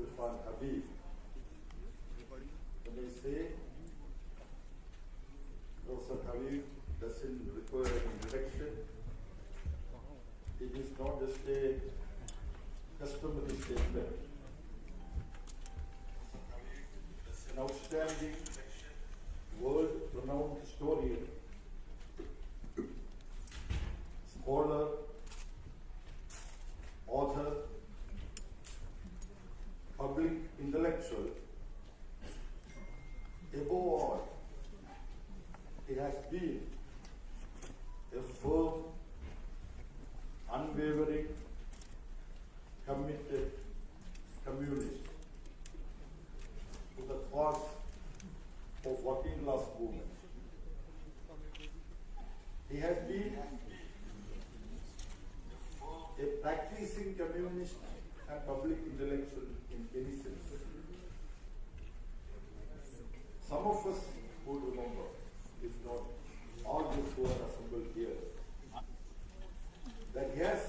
Irfan Habib. When I say Professor Habib doesn't require an introduction, it is not just a customary statement. An outstanding, world-renowned historian, scholar, author, public intellectual. Above all, it has been a firm, unwavering, committed communist to the cause of working class movement. He has been a practicing communist and public intellectual in any sense. Some of us would remember, if not all those who are assembled here, that he has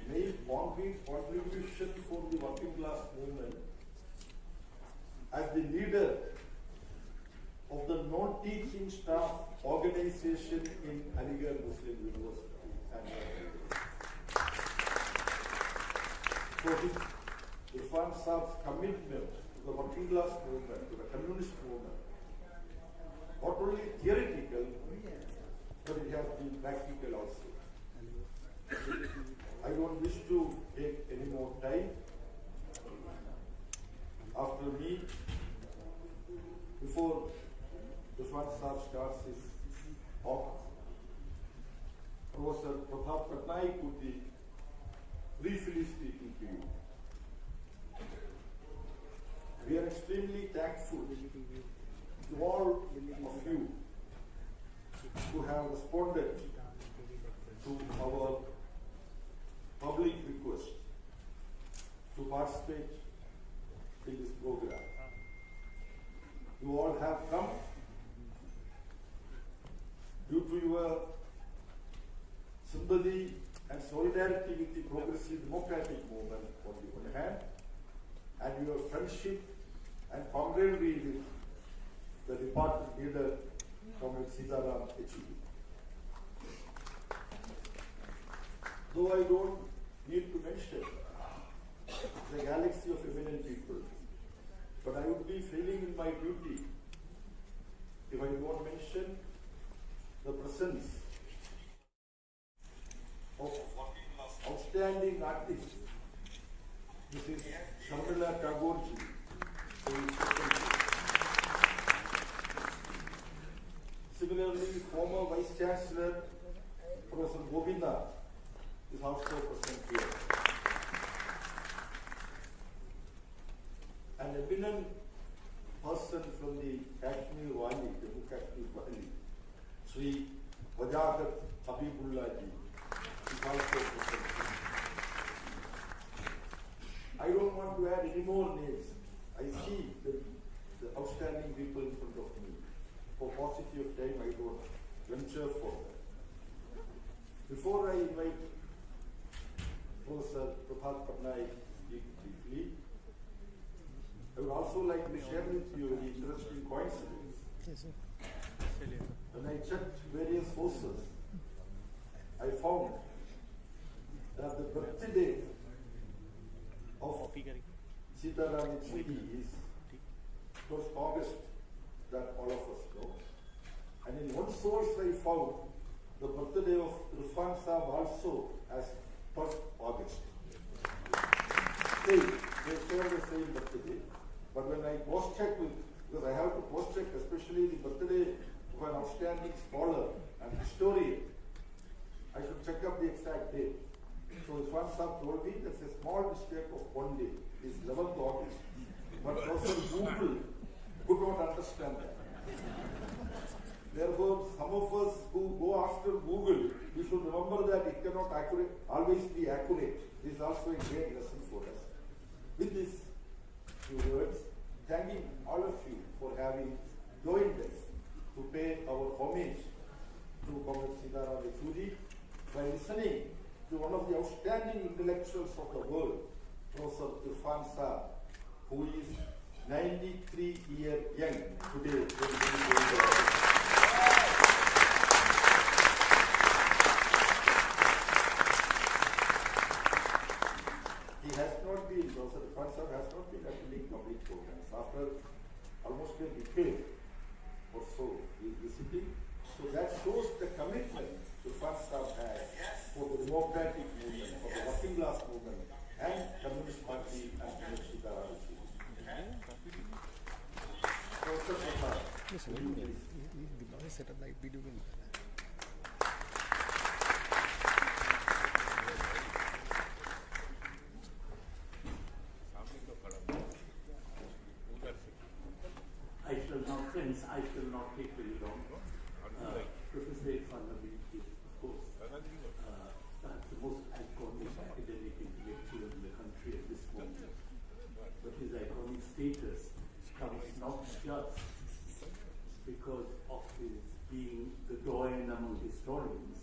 made concrete contribution for the working class movement as the leader of the non-teaching staff organization in Aligarh Muslim University. So his Irfan Saab's commitment to the working class movement, to the communist movement, not only theoretical, but it has been practical also. I don't wish to take any more time. After me, before Irfan Saab starts his talk, Professor Pratap Patnaik would be briefly speaking to you. We are extremely thankful to all of you who have responded to our public request to participate in this program. You all have come due to your sympathy and solidarity with the progressive democratic movement on the one hand, and your friendship and camaraderie with the departed leader, Comrade Sitaram Yechury. Though I don't need to mention the galaxy of eminent people, but I would be failing in my duty if I don't mention the presence of outstanding artist, Mrs. Sharmila Tagore-ji. Similarly, former Vice Chancellor Professor Govinda is also present here. An eminent person from the Kashmir Valley, Jammu Kashmir Valley, Sri Wajahat Habibullah ji, is also present. I don't want to add any more names. I see the outstanding people in front of me. For paucity of time, I don't venture further. Before I invite Professor Pratap Patnaik to speak briefly, I would also like to share with you an interesting coincidence. Yes, when I checked various sources, I found that the birthday of Sitaram Yechury is 1st August, that all of us know. And in one source I found the birthday of Irfan Saab also as 1st August. They share the same birthday. But when I cross-check with, because I have to cross-check especially the birthday of an outstanding scholar and historian, I should check up the exact date. So Irfan Saab told me that's a small mistake of one day. It's 11th August. But also Google could not understand that. Therefore, some of us who go after Google, we should remember that it cannot always be accurate. This is also a great lesson for us. With these few words, thanking all of you for having joined us to pay our homage to Comrade Sitaram Yechury by listening to one of the outstanding intellectuals of the world, Professor Irfan Irfan Sir, who is 93 years young today. He has not been, Professor Irfan Sir has not been attending public programs. After almost a decade or so, he is visiting. So that shows the commitment Irfan Sir has for the democratic movement, for the working class movement, and Communist Party and Communist Party. Professor Prasad, yes, sir. He set up like video game. I shall not take very long. Professor Irfan Nabi is, of course, perhaps the most iconic academic intellectual in the country at this moment. But his iconic status comes not just because of his being the doyen among historians,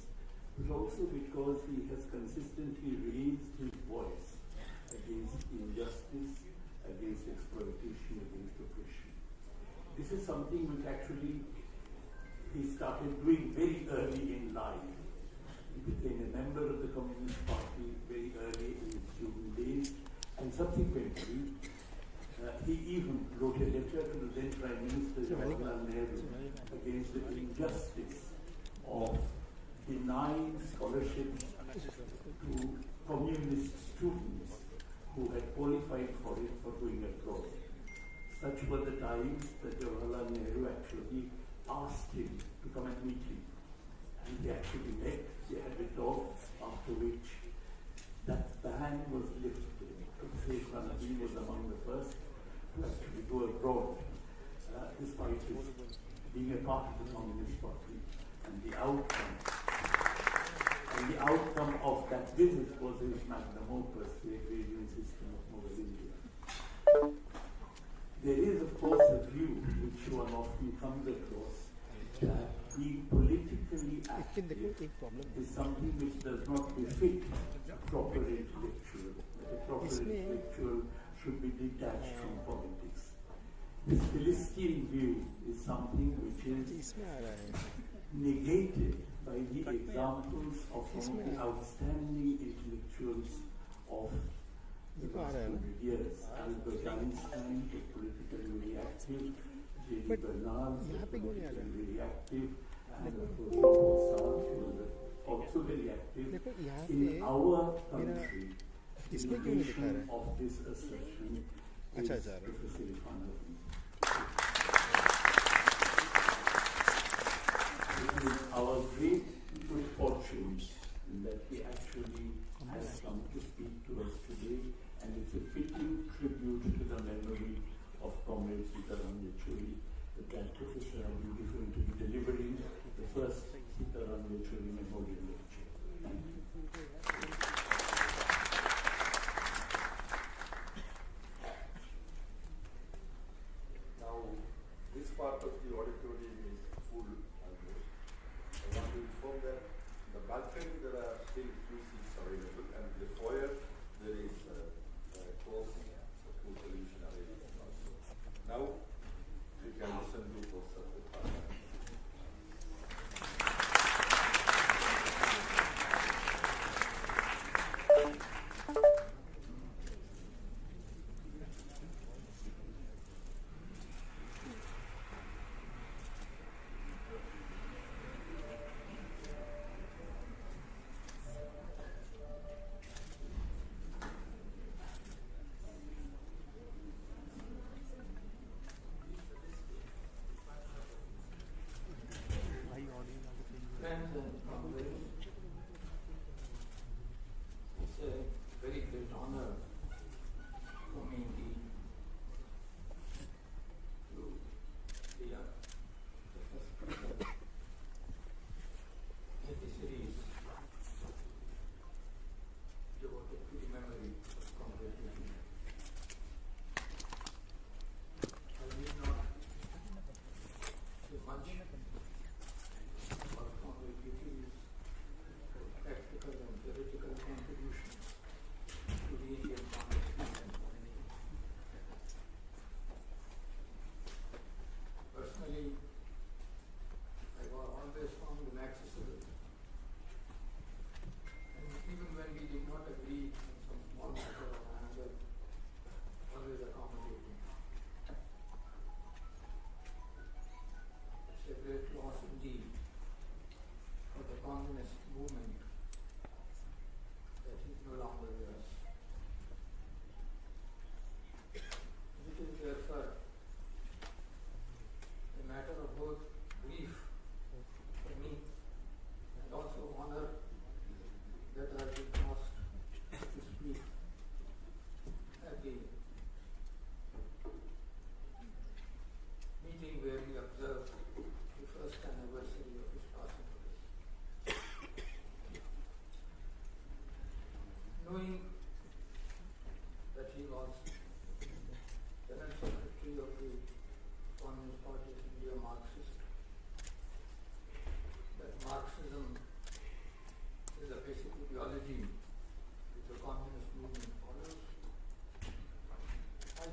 but also because he has consistently raised his voice against injustice, against exploitation, against oppression. This is something which actually he started doing very early in life. He became a member of the Communist Party very early in his student days, and subsequently he even wrote a letter to the then Prime Minister Jawaharlal Nehru against the injustice of denying scholarships to communist students who had qualified for it for going abroad. Such were the times that Jawaharlal Nehru actually asked him to come and meet him. And they actually met, they had a talk, after which that ban was lifted. Professor Irfan Nabi was among the first to actually go abroad, despite his being a part of the Communist Party. And the outcome of that visit was his magnum opus, the agrarian system of modern India. There is, of course, a view which one often comes across that being politically active is something which does not befit a proper intellectual. That a proper intellectual should be detached from politics. This Philistine view is something which is negated by the examples of some of the outstanding intellectuals of the past 100 years. Albert Einstein was politically very active, J.D. Bernard was politically very active, and of course Jean-Paul was also very active. In our country, the indication of this assertion is Professor Irfan Nabi. It is our great good fortune that he actually has come to speak to us today, and it's a fitting tribute to the memory of Comrade Sitaram Yechury that Professor Nabi is going to be delivering the first Sitaram Yechury Memorial Lecture. Thank you. Now, this part of the auditorium is full almost. I want to inform that in the balcony there are still few seats available, and in the foyer there is close to television available also. Now, we can listen to Professor Irfan.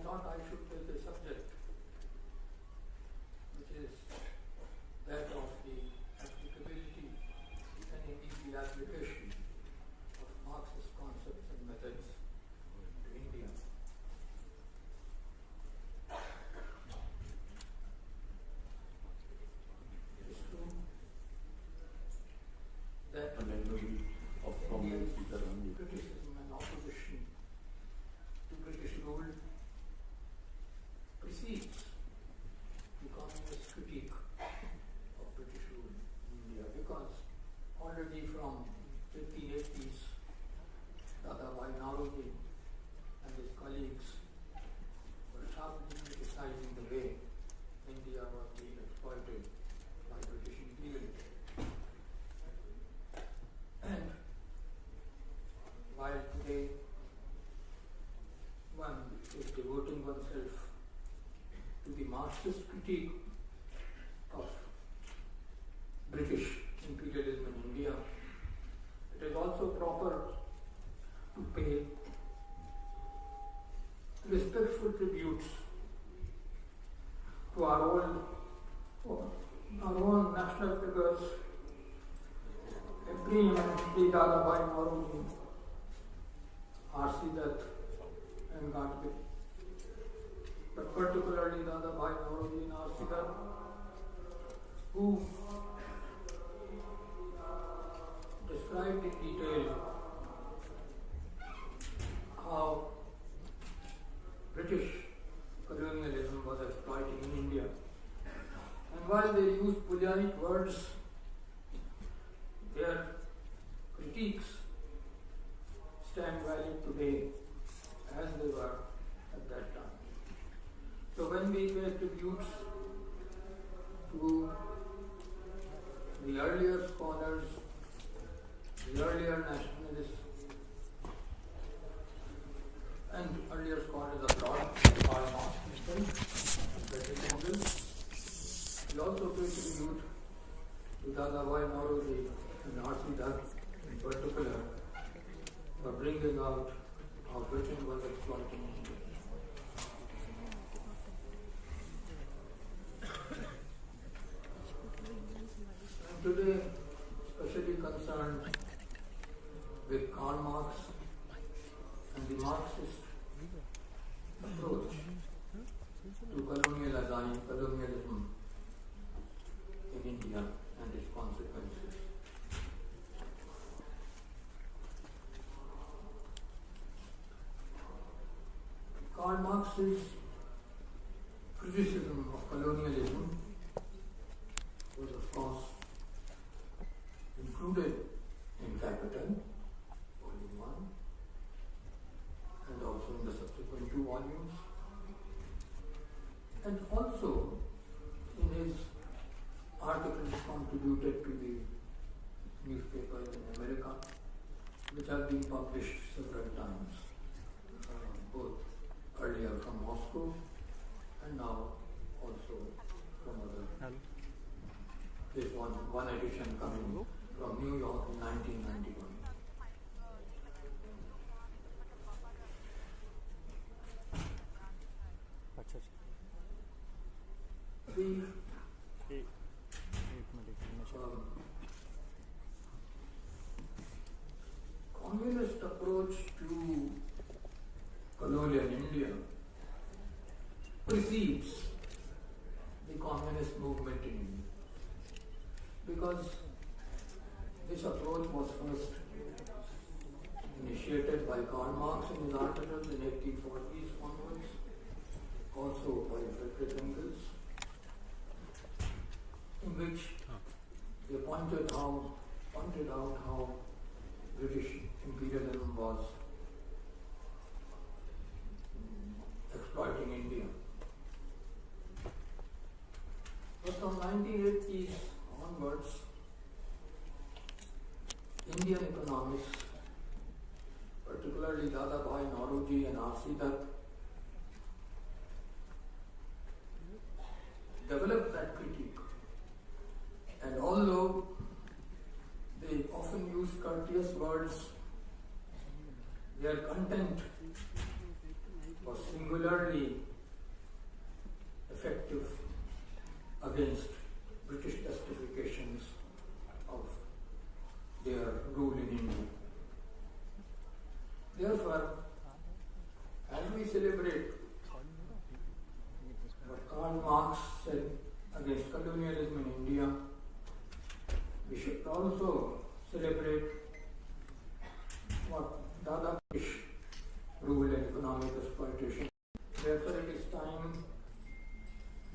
thought I should take a subject which is that of the applicability and indeed the application of Marxist concepts and methods to India. It is true that Indian criticism and opposition to British rule precedes the communist critique of British rule in India, because already from 1580s, Dadabhai Naoroji and his colleagues were sharply criticizing the way India was being exploited by British imperialism. And while today one is devoting oneself to the Marxist critique of British imperialism in India, it is also proper to pay respectful tributes to our own national figures, preeminently Dadabhai Naoroji, R.C. Dutt and Gadkari, but particularly Dadabhai Naoroji and R.C. Dutt, who described in detail how British colonialism was exploiting in India. And while they used polite words, their critiques stand valid today as they were at that time. So when we pay tributes to the earlier scholars, the earlier nationalists, and earlier scholars abroad, Karl Marx himself, Frederick Engels, we also pay tribute to Dadabhai Naoroji and R.C. Dutt in particular for bringing out how Britain was exploiting India. I'm today especially concerned with Karl Marx and the Marxist approach to colonialism in India and its consequences. Karl Marx's criticism of colonialism was, of course, included in Capital, Volume 1, and also in the subsequent 2 volumes, and also in his articles contributed to the newspapers in America, which have been published several times, both earlier from Moscow and now also from other. There's one edition coming from New York in 1991. The communist approach to colonial India precedes the communist movement in India, because this approach was first initiated by Karl Marx in his articles in 1840s onwards, also by Frederick Engels, in which they pointed out how British imperialism was exploiting India. But from 1980s onwards, Indian economists, particularly Dadabhai Naoroji and R.C. Dutt, developed that critique. And although they often use courteous words, their content was singularly Marx said against colonialism in India. We should also celebrate what Dada British rule and economic exploitation. Therefore, it is time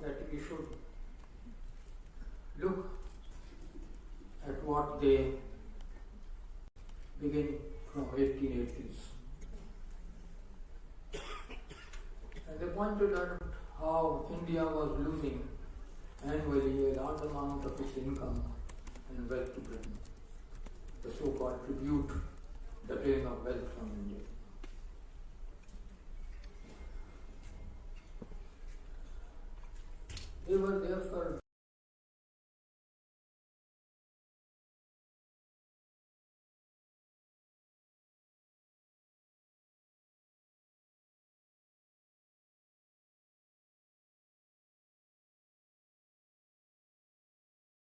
that we should look at what they begin from 1880s. And they pointed out how India was losing annually a large amount of its income and wealth to Britain, the so-called tribute, the drain of wealth from India. They were therefore